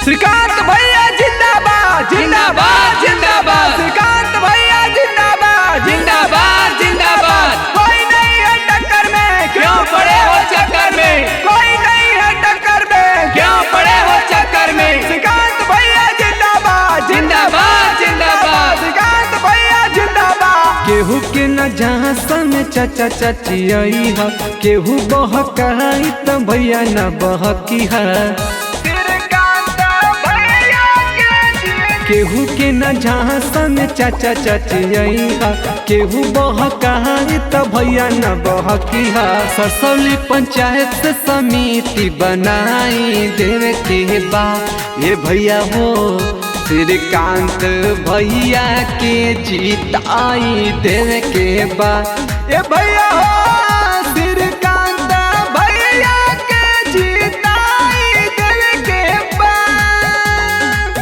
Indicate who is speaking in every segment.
Speaker 1: श्रीकांत भैया जिंदाबाद जिंदाबाद जिंदाबाद। श्रीकांत भैया जिंदाबाद जिंदाबाद जिंदाबाद। कोई नहीं है टक्कर में, क्यों पड़े हो चक्कर में। कोई नहीं है टक्कर में, क्यों पड़े हो चक्कर में। श्रीकांत भैया जिंदाबाद जिंदाबाद जिंदाबाद। श्रीकांत भैया जिंदाबाद।
Speaker 2: केहू के न जहाँ सन चाचा चाची आई है, केहू बहकाई त भैया न बहकी है। केहू के न जहाँ सन चाचा चाची आई है, केहू बहकाई त भैया न बहकी है। सरसौली पंचायत से समिति बनाई देवे के बा ये भैया हो। श्रीकांत भैया के जीताई देवे के बा ये भैया हो। श्रीकांत भैया के जीताई देवे के बा।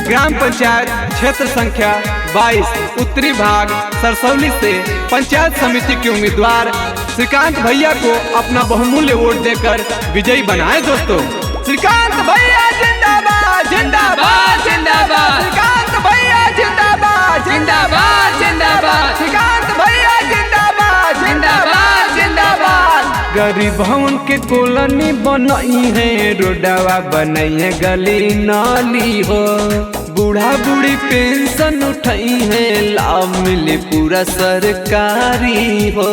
Speaker 1: ग्राम पंचायत क्षेत्र संख्या 22 उत्तरी भाग सरसौली से पंचायत समिति के उम्मीदवार श्रीकांत भैया को अपना बहुमूल्य वोट देकर विजयी बनाए। दोस्तों, श्रीकांत भैया जिंदाबाद जिंदाबाद जिंदाबाद। श्रीकांत भैया जिंदाबाद जिंदाबाद जिंदाबाद। श्रीकांत भैया जिंदाबाद जिंदाबाद जिंदाबाद।
Speaker 2: गरीब भवन के कॉलोनी बनई है, रोडवा बनई है, गली नाली हो। बूढ़ा बूढ़ी पेंशन उठाई है, लाभ मिले पूरा सरकारी हो।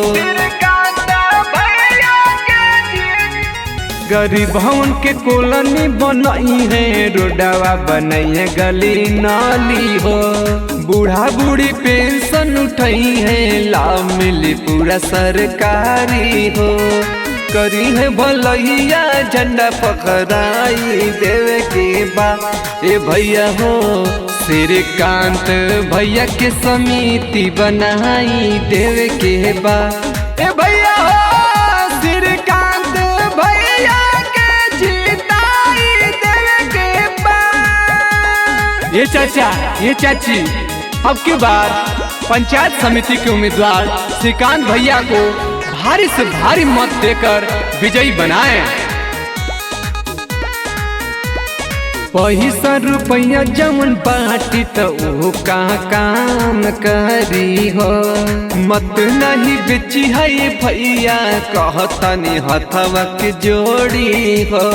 Speaker 2: गरीब भवन के कॉलोनी बनई है, रोडवा बनई है, गली नाली हो। बूढ़ा बूढ़ी पेंशन उठाई है, लाभ मिली पूरा सरकारी हो। करी है भलैया झंडा पकड़ाई देवे के बा ए भैया हो। श्रीकांत भैया के समिति बनाई देवे के बा ए भैया हो। श्रीकांत भैया के जीताई देवे के बा।
Speaker 1: ये चाचा ये चाची अब की बार पंचायत समिति के उम्मीदवार श्रीकांत भैया को भारी से भारी मत देकर विजयी बनाए।
Speaker 2: पैसा रुपया जमन बाटी तो वो का काम करी हो। मत नहीं बेची है भैया कहतनी हथवा के जोड़ी हो।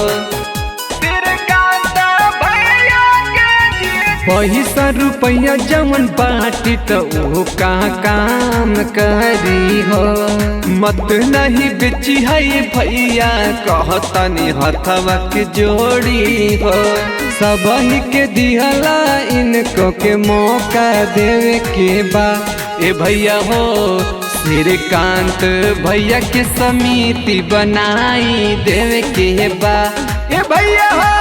Speaker 2: पैसा रुपया जमन बाटी तो वो का काम करी हो। मत नहीं बेची है भैया कहतनी हथवा के जोड़ी हो। सबही के दिहला इनको के मौका देवे के बा ए भैया हो। श्रीकांत भैया के समिति बनाई देवे के बा ए भैया हो।